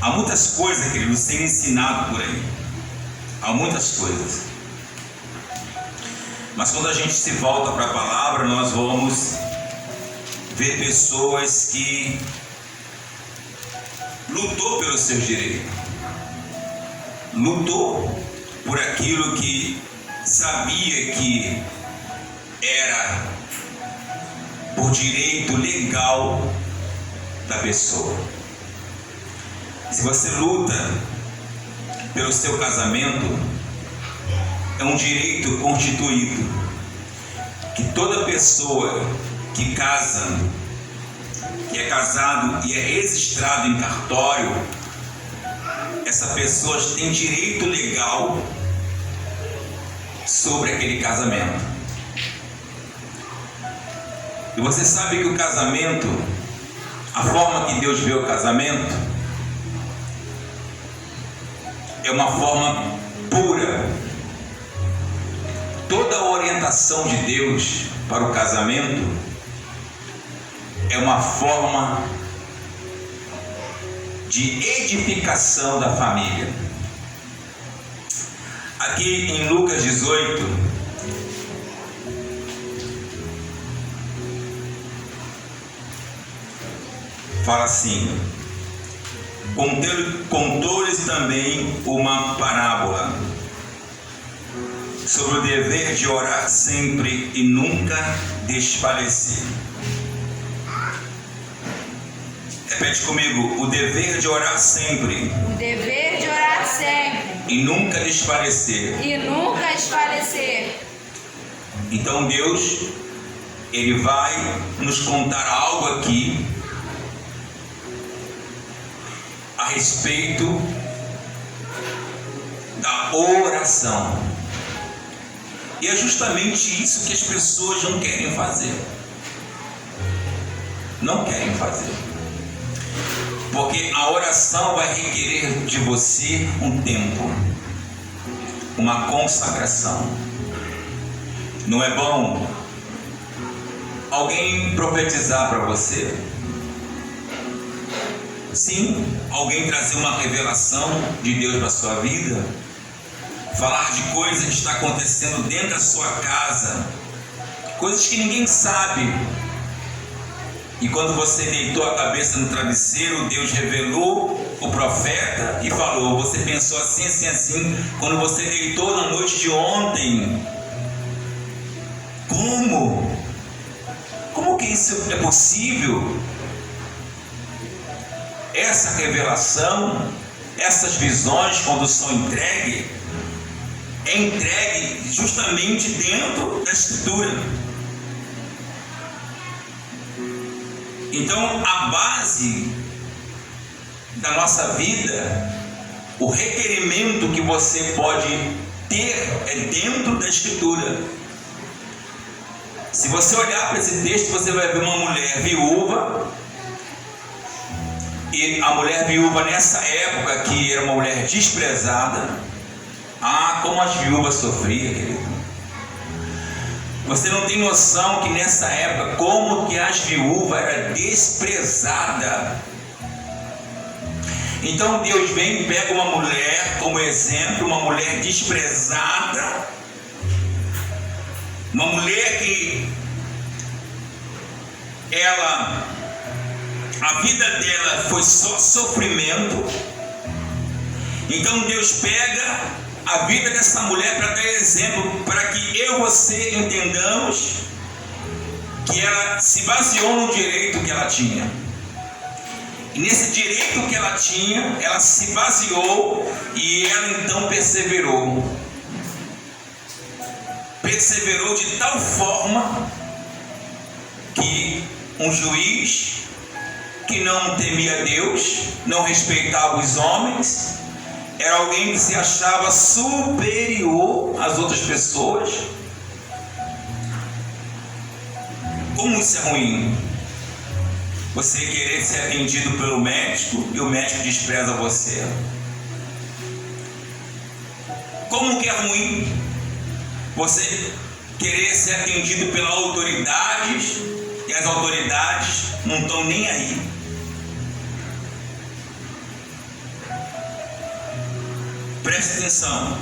Há muitas coisas, queridos, sendo ensinado por aí. Há muitas coisas. Mas quando a gente se volta para a palavra, nós vamos ver pessoas que lutou pelos seus direitos. Lutou por aquilo que sabia que era por direito legal da pessoa. Se você luta pelo seu casamento, é um direito constituído que toda pessoa que casa, que é casado e é registrado em cartório, essa pessoa tem direito legal sobre aquele casamento. E você sabe que o casamento, a forma que Deus vê o casamento, é uma forma pura. Toda a orientação de Deus para o casamento é uma forma de edificação da família. Aqui em Lucas 18, fala assim: contou-lhes também uma parábola sobre o dever de orar sempre e nunca desfalecer. Repete comigo: o dever de orar sempre. O dever de orar sempre. E nunca desfalecer. E nunca desfalecer. Então Deus, Ele vai nos contar algo aqui a respeito da oração. E é justamente isso que as pessoas não querem fazer. Não querem fazer. Porque a oração vai requerer de você um tempo, uma consagração. Não é bom alguém profetizar para você? Sim, alguém trazer uma revelação de Deus para a sua vida, falar de coisas que está acontecendo dentro da sua casa, coisas que ninguém sabe. E quando você deitou a cabeça no travesseiro, Deus revelou o profeta e falou: você pensou assim, assim, assim, quando você deitou na noite de ontem. Como? Como que isso é possível? Essa revelação, essas visões, quando são entregues, é entregue justamente dentro da Escritura. Então, a base da nossa vida, o requerimento que você pode ter é dentro da Escritura. Se você olhar para esse texto, você vai ver uma mulher viúva. E a mulher viúva nessa época que era uma mulher desprezada. Ah, como as viúvas sofriam, querido. Você não tem noção que nessa época, como que as viúvas eram desprezadas. Então Deus vem e pega uma mulher como exemplo, uma mulher desprezada, uma mulher que a vida dela foi só sofrimento. Então Deus pega a vida dessa mulher para dar exemplo, para que eu e você entendamos que ela se baseou no direito que ela tinha. E nesse direito que ela tinha, ela se baseou e ela então perseverou. Perseverou de tal forma que um juiz que não temia Deus, não respeitava os homens, era alguém que se achava superior às outras pessoas. Como isso é ruim? Você querer ser atendido pelo médico e o médico despreza você. Como que é ruim você querer ser atendido pelas autoridades e as autoridades não estão nem aí. Preste atenção.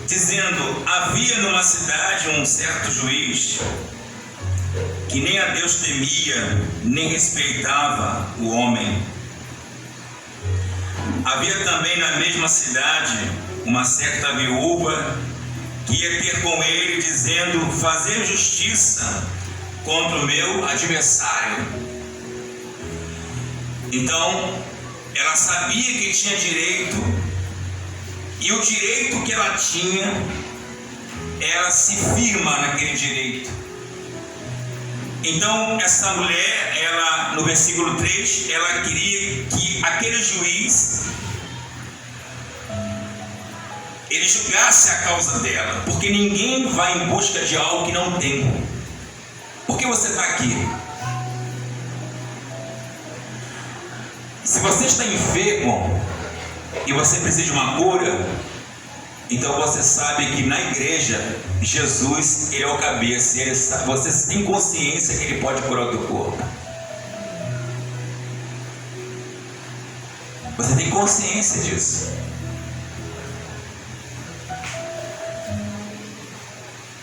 Dizendo: havia numa cidade um certo juiz que nem a Deus temia, nem respeitava o homem. Havia também na mesma cidade uma certa viúva que ia ter com ele, dizendo: fazer justiça contra o meu adversário. Então, ela sabia que tinha direito, e o direito que ela tinha, ela se firma naquele direito. Então, essa mulher, ela, no versículo 3, ela queria que aquele juiz, ele julgasse a causa dela, porque ninguém vai em busca de algo que não tem. Por que você está aqui? Se você está enfermo e você precisa de uma cura, então você sabe que na igreja Jesus, ele é o cabeça, ele sabe, você tem consciência que ele pode curar o teu corpo. Você tem consciência disso.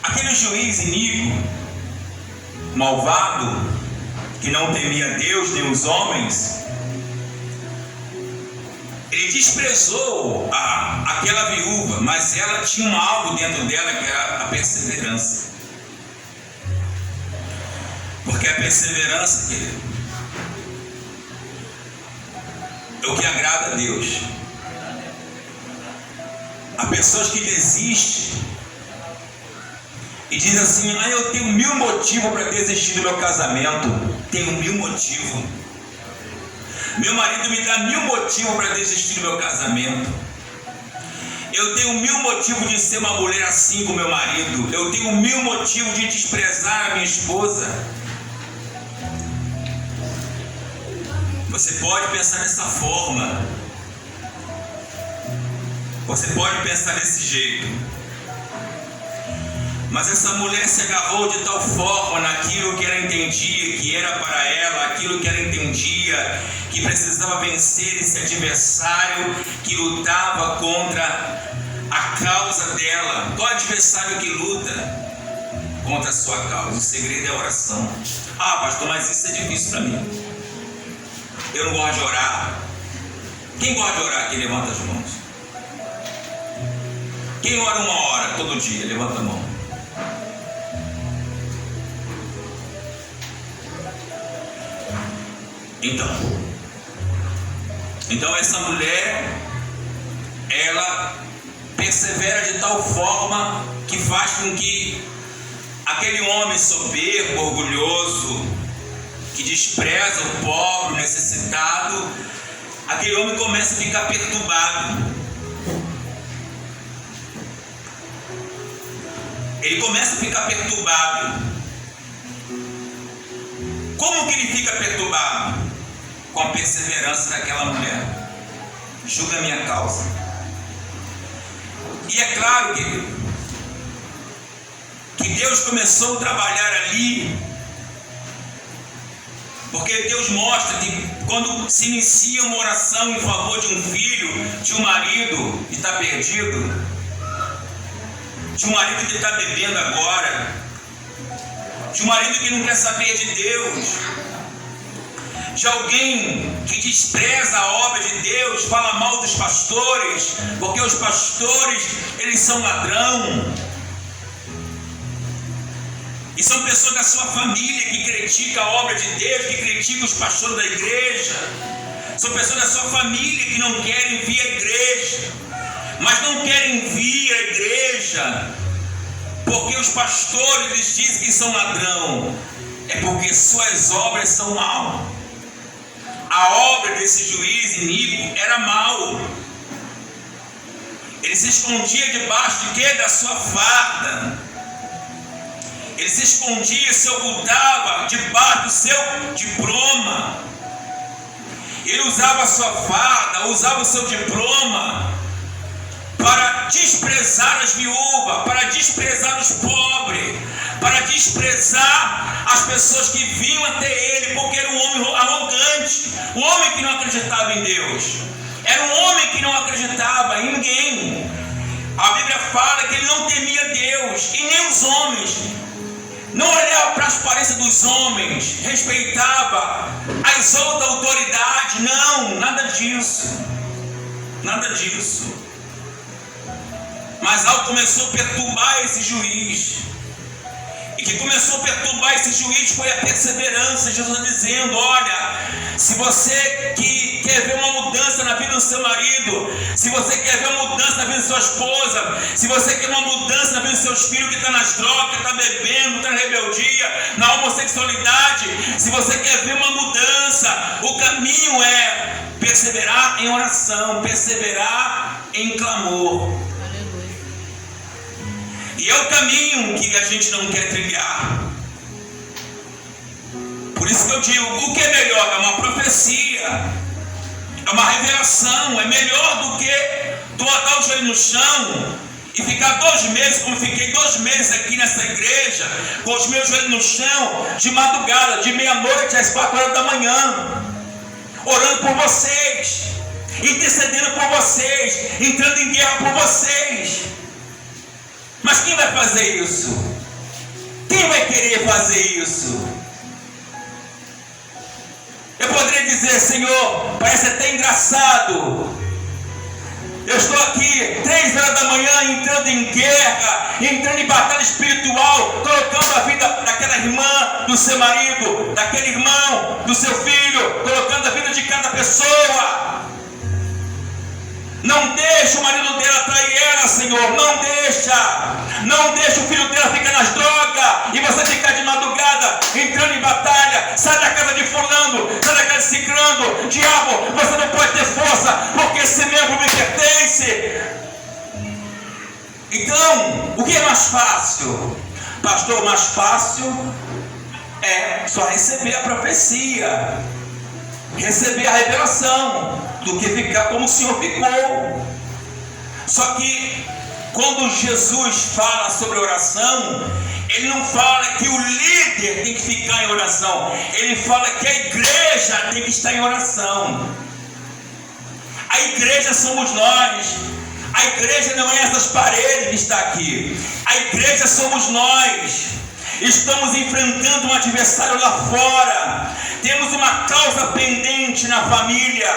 Aquele juiz iníquo, malvado, que não temia Deus nem os homens, ele desprezou aquela viúva, mas ela tinha algo dentro dela que era a perseverança. Porque a perseverança, querido, é o que agrada a Deus. Há pessoas que desistem e dizem assim: eu tenho 1000 motivos para desistir do meu casamento. Tenho 1000 motivos. Meu marido me dá 1000 motivos para desistir do meu casamento. Eu tenho 1000 motivos de ser uma mulher assim com meu marido. Eu tenho 1000 motivos de desprezar a minha esposa. Você pode pensar dessa forma. Você pode pensar desse jeito. Mas essa mulher se agarrou de tal forma naquilo que ela entendia que era para ela, aquilo que ela entendia que precisava vencer esse adversário que lutava contra a causa dela. Qual adversário que luta contra a sua causa? O segredo é a oração. Pastor, mas isso é difícil para mim. Eu não gosto de orar. Quem gosta de orar aqui, levanta as mãos. Quem ora 1 hora todo dia, levanta a mão. Então essa mulher, ela persevera de tal forma que faz com que aquele homem soberbo, orgulhoso, que despreza o pobre, o necessitado, aquele homem começa a ficar perturbado. Ele começa a ficar perturbado. Como que ele fica perturbado? Com a perseverança daquela mulher. Julga a minha causa. E é claro que Deus começou a trabalhar ali, porque Deus mostra que quando se inicia uma oração em favor de um filho, de um marido que está perdido, de um marido que está bebendo agora, de um marido que não quer saber de Deus, de alguém que despreza a obra de Deus, fala mal dos pastores, porque os pastores, eles são ladrão. E são pessoas da sua família que criticam a obra de Deus, que criticam os pastores da igreja. São pessoas da sua família que não querem vir à igreja, mas não querem vir à igreja porque os pastores eles dizem que são ladrão. É porque suas obras são mal. A obra desse juiz iníquo era mal. Ele se escondia debaixo de quê? Da sua farda. Ele se escondia, se ocultava debaixo do seu diploma. Ele usava a sua farda, usava o seu diploma para desprezar as viúvas, para desprezar os pobres, para desprezar as pessoas que vinham até ele, porque era um homem arrogante, Um homem que não acreditava em Deus. Era um homem que não acreditava em ninguém. A Bíblia fala que ele não temia Deus e nem os homens. Não olhava para a aparência dos homens, respeitava as outras autoridades. Não, nada disso. Nada disso. Mas algo começou a perturbar esse juiz. E que começou a perturbar esse juiz foi a perseverança. Jesus dizendo: olha, se você que quer ver uma mudança na vida do seu marido, se você quer ver uma mudança na vida da sua esposa, se você quer uma mudança na vida dos seus filhos que está nas drogas, que está bebendo, está na rebeldia, na homossexualidade, se você quer ver uma mudança, o caminho é perseverar em oração, perseverar em clamor. E é o caminho que a gente não quer trilhar. Por isso que eu digo, o que é melhor? É uma profecia, é uma revelação. É melhor do que tu botar o joelho no chão e ficar 2 meses, como fiquei 2 meses aqui nessa igreja, com os meus joelhos no chão, de madrugada, de meia-noite às 4 horas da manhã, orando por vocês, intercedendo por vocês, entrando em guerra por vocês. Mas quem vai fazer isso? Quem vai querer fazer isso? Eu poderia dizer: Senhor, parece até engraçado. Eu estou aqui 3 horas da manhã entrando em guerra, entrando em batalha espiritual, colocando a vida daquela irmã do seu marido, daquele irmão do seu filho, colocando a vida de cada pessoa. Não deixa o marido dela trair ela, Senhor. Não deixa. Não deixa o filho dela ficar nas drogas e você ficar de madrugada entrando em batalha. Sai da casa de fulano, sai da casa de ciclano. Diabo, você não pode ter força, porque esse membro me pertence. Então, o que é mais fácil? Pastor, o mais fácil é só receber a profecia, receber a revelação, do que ficar como o Senhor ficou. Só que quando Jesus fala sobre oração, ele não fala que o líder tem que ficar em oração, ele fala que a igreja tem que estar em oração. A igreja somos nós. A igreja não é essas paredes que está aqui. A igreja somos nós. Estamos enfrentando um adversário lá fora. Temos uma causa pendente na família.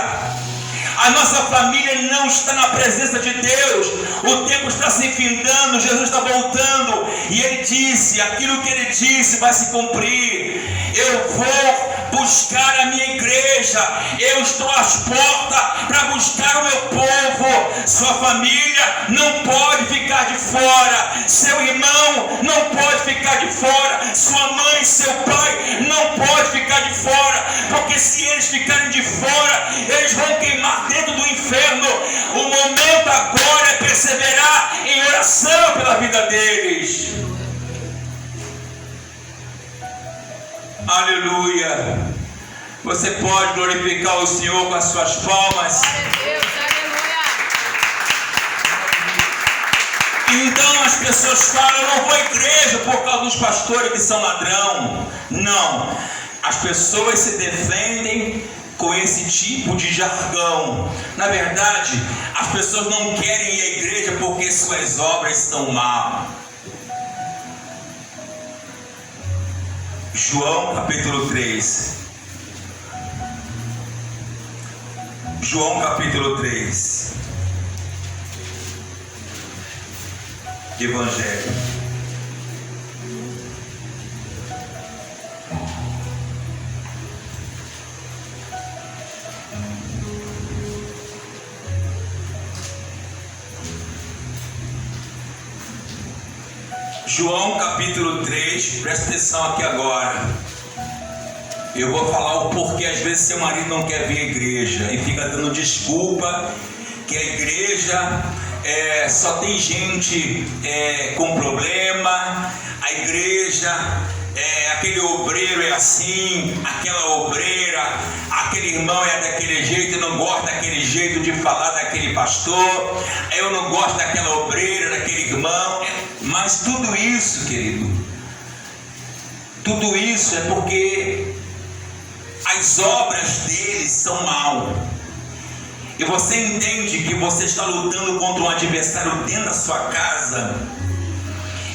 A nossa família não está na presença de Deus. O tempo está se findando, Jesus está voltando. E ele disse, aquilo que ele disse vai se cumprir. Eu vou buscar a minha igreja. Eu estou às portas para buscar o meu povo. Sua família não pode ficar de fora. Seu irmão não pode ficar de fora. Sua mãe, seu pai não pode ficar de fora. Porque se eles ficarem de fora, eles vão queimar dentro do inferno. O momento agora é perseverar em oração pela vida deles. Aleluia. Você pode glorificar o Senhor com as suas palmas. Então as pessoas falam, eu não vou à igreja por causa dos pastores que são ladrão. Não. As pessoas se defendem com esse tipo de jargão. Na verdade, as pessoas não querem ir à igreja porque suas obras são más. João capítulo 3. João capítulo 3. Evangelho. João capítulo 3, presta atenção aqui agora. Eu vou falar o porquê às vezes seu marido não quer vir à igreja e fica dando desculpa que a igreja só tem gente com problema, a igreja, aquele obreiro é assim, aquela obreira, aquele irmão é daquele jeito, eu não gosto daquele jeito de falar daquele pastor, eu não gosto daquela obreira, daquele irmão. Mas tudo isso, querido, tudo isso é porque as obras deles são mal, e você entende que você está lutando contra um adversário dentro da sua casa,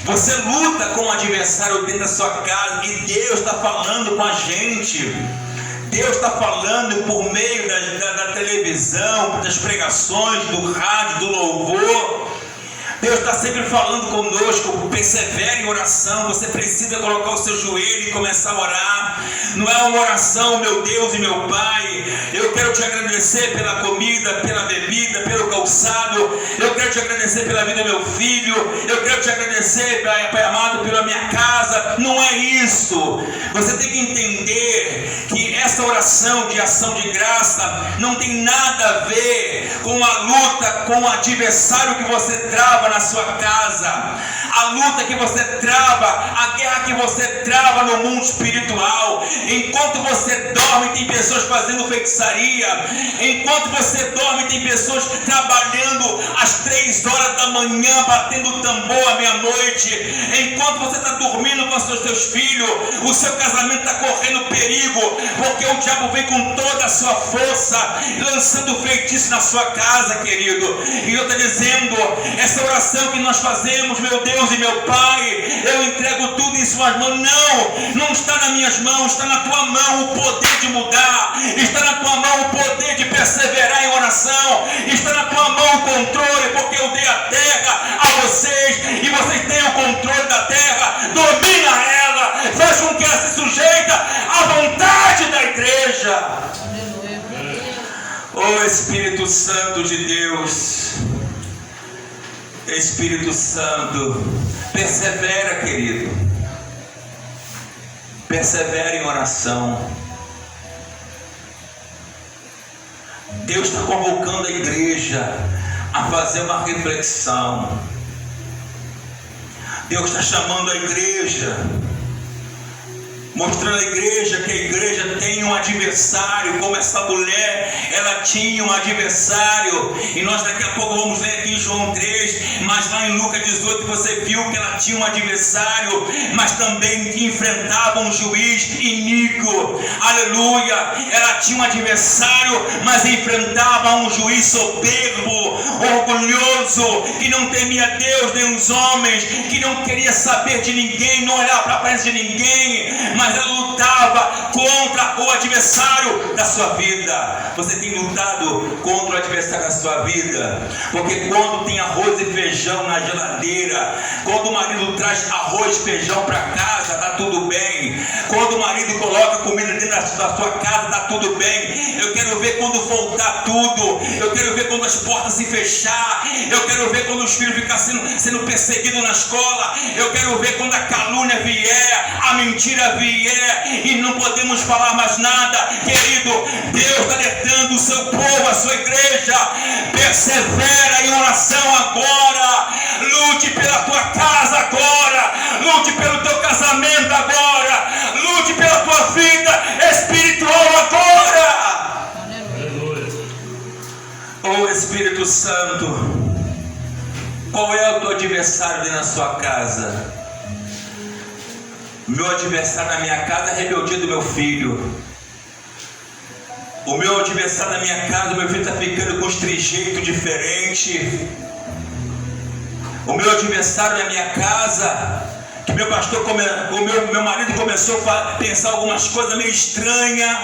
você luta com um adversário dentro da sua casa, e Deus está falando com a gente. Deus está falando por meio da televisão, das pregações, do rádio, do louvor. Deus está sempre falando conosco. Persevere em oração. Você precisa colocar o seu joelho e começar a orar. Não é uma oração, meu Deus e meu Pai, eu quero te agradecer pela comida, pela bebida, pelo calçado, eu quero te agradecer pela vida do meu filho, eu quero te agradecer, Pai amado, pela minha casa. Não é isso. Você tem que entender que essa oração de ação de graça não tem nada a ver com a luta, com o adversário que você trava na sua casa, a luta que você trava, a guerra que você trava no mundo espiritual. Enquanto você dorme, tem pessoas fazendo feitiçaria. Enquanto você dorme, tem pessoas trabalhando às 3 horas da manhã, batendo tambor à meia-noite. Enquanto você está dormindo com os seus filhos, o seu casamento está correndo perigo, porque o diabo vem com toda a sua força, lançando feitiço na sua casa, querido. E eu estou dizendo, essa oração que nós fazemos, meu Deus e meu Pai, eu entrego tudo em suas mãos. Não está nas minhas mãos, está na tua mão o poder de mudar, está na tua mão o poder de perseverar em oração, está na tua mão o controle, porque eu dei a terra a vocês, e vocês têm o controle da terra. Domina ela, faz com que ela se sujeita à vontade da igreja. Oh Espírito Santo de Deus, Espírito Santo, persevera, querido. Persevera em oração. Deus está convocando a igreja a fazer uma reflexão. Deus está chamando a igreja, mostrando à igreja que a igreja tem um adversário, como essa mulher, ela tinha um adversário, e nós daqui a pouco vamos ler aqui em João 3, mas lá em Lucas 18 você viu que ela tinha um adversário, mas também enfrentava um juiz iníquo, aleluia. Ela tinha um adversário, mas enfrentava um juiz soberbo, orgulhoso, que não temia Deus nem os homens, que não queria saber de ninguém, não olhava para a aparência de ninguém, mas ela lutava contra o adversário da sua vida. Você tem lutado contra o adversário da sua vida? Porque quando tem arroz e feijão na geladeira, quando o marido traz arroz e feijão para casa, está tudo bem. Quando o marido coloca comida dentro da sua casa, está tudo bem. Eu quero ver quando faltar tudo. Eu quero ver quando as portas se fechar. Eu quero ver quando os filhos ficam sendo perseguidos na escola. Eu quero ver quando a calúnia vier, a mentira vier, e não podemos falar mais nada. Querido, Deus está alertando o seu povo, a sua igreja. Persevera em oração agora. Lute pela tua casa agora. Lute pelo teu casamento agora. Lute pela tua vida espiritual agora. Oh Espírito Santo, qual é o teu adversário dentro da sua casa? O meu adversário na minha casa é a rebeldia do meu filho. O meu adversário na minha casa, o meu filho está ficando com os trejeitos diferentes. O meu adversário na minha casa, que meu pastor, meu marido começou a pensar algumas coisas meio estranhas.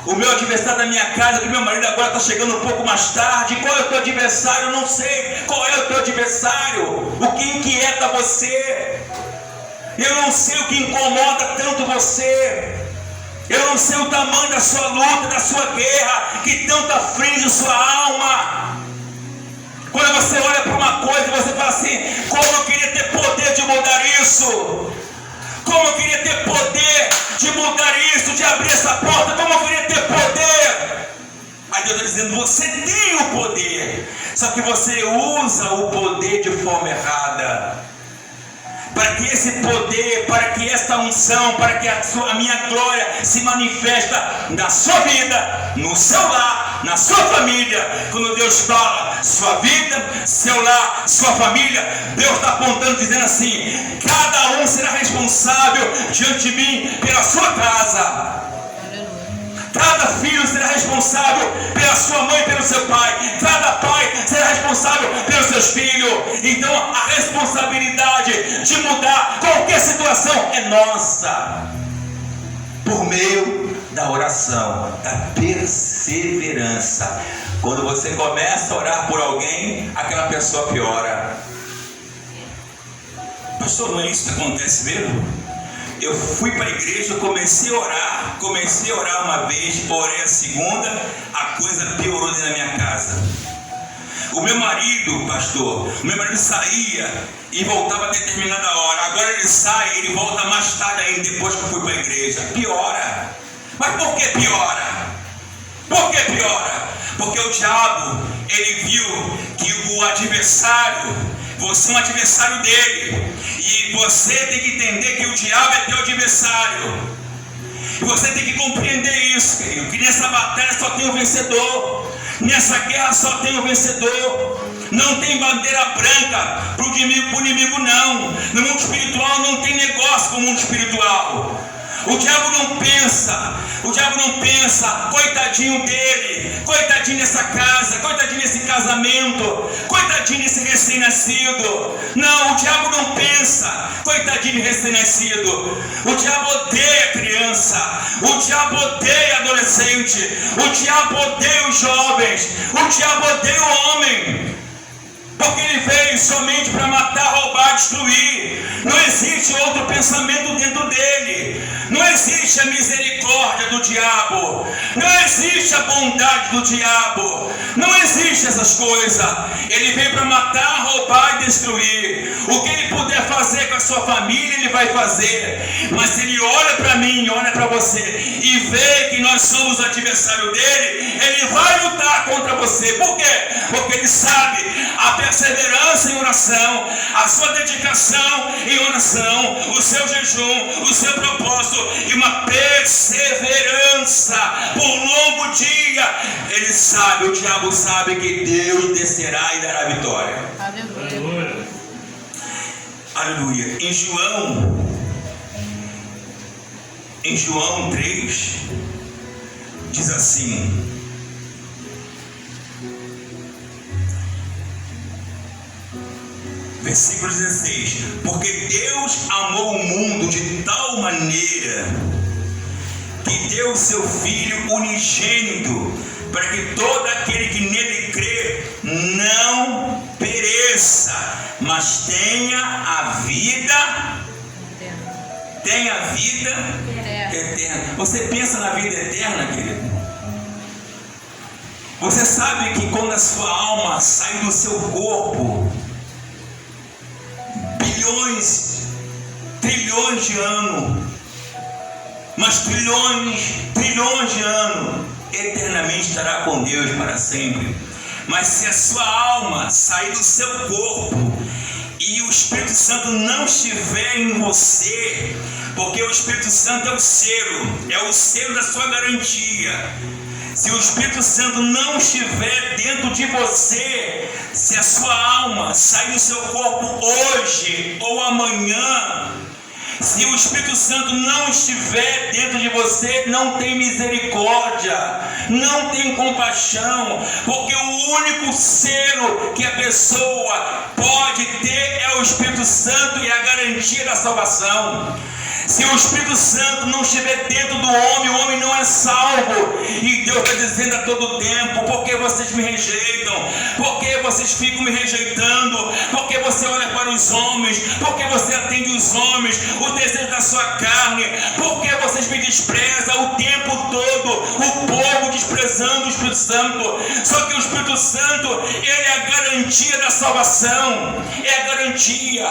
O meu adversário na minha casa, que meu marido agora está chegando um pouco mais tarde. Qual é o teu adversário? Eu não sei. Qual é o teu adversário? O que inquieta você? Eu não sei o que incomoda tanto você. Eu não sei o tamanho da sua luta, da sua guerra, que tanto aflige sua alma. Quando você olha para uma coisa, você fala assim: como eu queria ter poder de mudar isso. Como eu queria ter poder de mudar isso, de abrir essa porta. Como eu queria ter poder. Aí Deus está dizendo: você tem o poder, só que você usa o poder de forma errada. Para que esse poder, para que esta unção, para que a minha glória se manifesta na sua vida, no seu lar, na sua família. Quando Deus fala sua vida, seu lar, sua família, Deus está apontando, dizendo assim: cada um será responsável diante de mim pela sua casa. responsável pela sua mãe e pelo seu pai. Cada pai será responsável pelos seus filhos. Então a responsabilidade de mudar qualquer situação é nossa, por meio da oração, da perseverança. Quando você começa a orar por alguém, aquela pessoa piora. Pastor, não é isso que acontece mesmo? Eu fui para a igreja, comecei a orar uma vez, orei a segunda, a coisa piorou dentro da minha casa. O meu marido, pastor, saía e voltava a determinada hora. Agora ele sai, ele volta mais tarde ainda, depois que eu fui para a igreja. Piora. Mas por que piora? Por que piora? Porque o diabo, ele viu que o adversário, você é um adversário dele, e você tem que entender que o diabo é teu adversário. E você tem que compreender isso, querido, que nessa batalha só tem um vencedor, nessa guerra só tem um vencedor. Não tem bandeira branca para o inimigo, não. No mundo espiritual não tem negócio com o mundo espiritual. O diabo não pensa, coitadinho dele, coitadinho dessa casa, coitadinho desse casamento, coitadinho desse recém-nascido. Não, o diabo não pensa, coitadinho de recém-nascido. O diabo odeia criança, o diabo odeia adolescente, o diabo odeia os jovens, o diabo odeia o homem. Porque ele veio somente para matar, roubar, destruir. Não existe outro pensamento dentro dele. Não existe a misericórdia do diabo. Não existe a bondade do diabo. Não existe essas coisas. Ele veio para matar, roubar e destruir. O que ele puder fazer com a sua família, ele vai fazer. Mas se ele olha para mim, olha para você e vê que nós somos adversário dele, ele vai lutar contra você. Por quê? Porque ele sabe a perseverança em oração, a sua dedicação em oração, o seu jejum, o seu propósito e uma perseverança por um longo dia. Ele sabe, o diabo sabe que Deus descerá e dará vitória. Aleluia. Aleluia. Em João 3 diz assim: versículo 16: porque Deus amou o mundo de tal maneira que deu o seu Filho unigênito, para que todo aquele que nele crê não pereça, mas tenha a vida eterna. Você pensa na vida eterna, querido? Você sabe que quando a sua alma sai do seu corpo, bilhões, trilhões de anos, mas trilhões de anos, eternamente estará com Deus para sempre. Mas se a sua alma sair do seu corpo e o Espírito Santo não estiver em você, porque o Espírito Santo é o selo da sua garantia. Se o Espírito Santo não estiver dentro de você, se a sua alma sair do seu corpo hoje ou amanhã, se o Espírito Santo não estiver dentro de você, não tem misericórdia, não tem compaixão, porque o único selo que a pessoa pode ter é o Espírito Santo e a garantia da salvação. Se o Espírito Santo não estiver dentro do homem, o homem não é salvo. E Deus está dizendo a todo tempo: por que vocês me rejeitam? Por que vocês ficam me rejeitando? Por que você olha para os homens? Por que você atende os homens? O desejo da sua carne? Por que vocês me desprezam o tempo todo? O povo desprezando o Espírito Santo. Só que o Espírito Santo, ele é a garantia da salvação. É a garantia.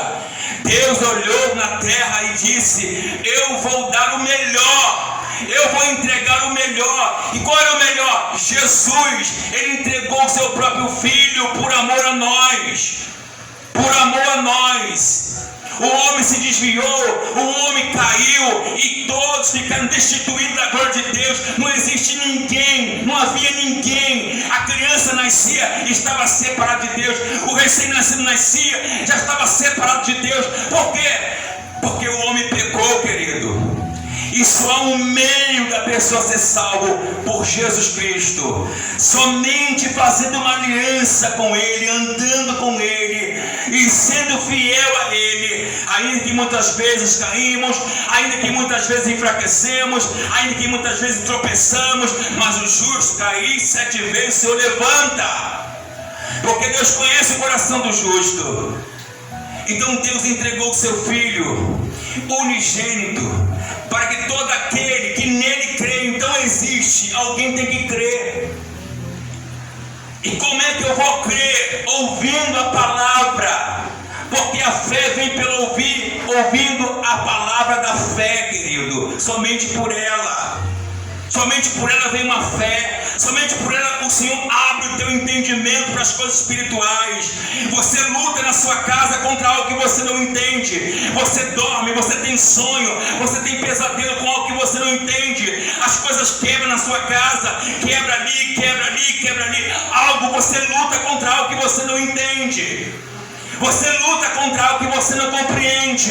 Deus olhou na terra e disse: eu vou dar o melhor, eu vou entregar o melhor. E qual é o melhor? Jesus. Ele entregou o seu próprio Filho por amor a nós. Por amor a nós. O homem se desviou, o homem caiu e todos ficaram destituídos da glória de Deus. Não existe ninguém, não havia ninguém. A criança nascia e estava separada de Deus. O recém-nascido nascia, já estava separado de Deus. Por quê? Porque o homem pecou, querido. E só há um meio da pessoa ser salvo: por Jesus Cristo. Somente fazendo uma aliança com Ele, andando com Ele e sendo fiel a Ele. Ainda que muitas vezes caímos, ainda que muitas vezes enfraquecemos, ainda que muitas vezes tropeçamos, mas o justo cair 7 vezes se levanta. Porque Deus conhece o coração do justo. Então Deus entregou o seu Filho unigênito, para que todo aquele que nele crê, então existe, alguém tem que crer. E como é que eu vou crer? Ouvindo a palavra, porque a fé vem pelo ouvir, ouvindo a palavra da fé, querido. Somente por ela vem uma fé. Somente por ela o Senhor abre o teu entendimento para as coisas espirituais. Você luta na sua casa contra algo que você não entende. Você dorme, você tem sonho, você tem pesadelo com algo que você não entende. As coisas quebram na sua casa, quebra ali, quebra ali, quebra ali. Você luta contra algo que você não entende. Você luta contra algo que você não compreende.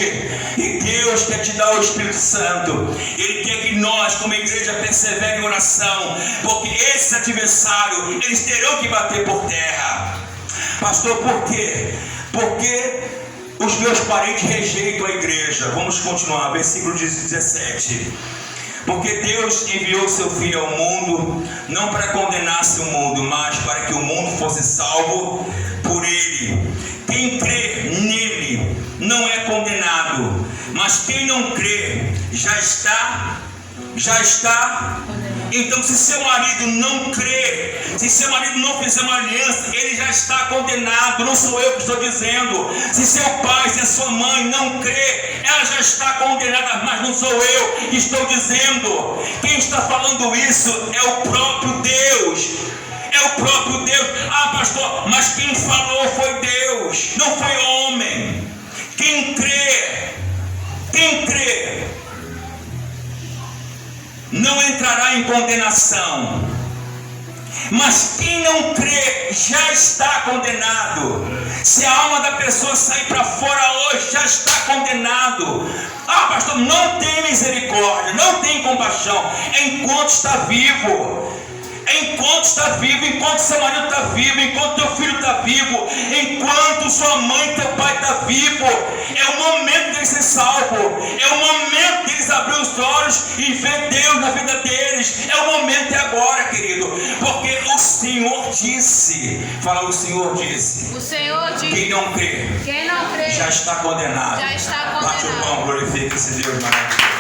E Deus quer te dar o Espírito Santo. Ele quer que nós, como igreja, persevere em oração, porque esses adversários, eles terão que bater por terra. Pastor, por quê? Porque os meus parentes rejeitam a igreja. Vamos continuar, versículo 17. Porque Deus enviou seu Filho ao mundo, não para condenasse o mundo, mas para que o mundo fosse salvo por ele. Quem crê nele não é condenado, mas quem não crê já está. Então, se seu marido não crê, se seu marido não fizer uma aliança, ele já está condenado. Não sou eu que estou dizendo. Se seu pai, se a sua mãe não crê, ela já está condenada, mas não sou eu que estou dizendo. Quem está falando isso é o próprio Deus. É o próprio Deus. Ah, pastor, mas quem falou foi Deus, não foi homem. Quem crê não entrará em condenação, mas quem não crê já está condenado. Se a alma da pessoa sair para fora hoje, já está condenado. Ah, pastor, não tem misericórdia, não tem compaixão enquanto está vivo. Enquanto está vivo, enquanto seu marido está vivo, enquanto teu filho está vivo, enquanto sua mãe e teu pai está vivo, é o momento deles ser salvo, é o momento deles abrir os olhos e ver Deus na vida deles. É o momento, é agora, querido, porque o Senhor disse, fala, o Senhor disse, quem não crê, já está condenado. Bate o pão, glorifica esse Deus maravilhoso.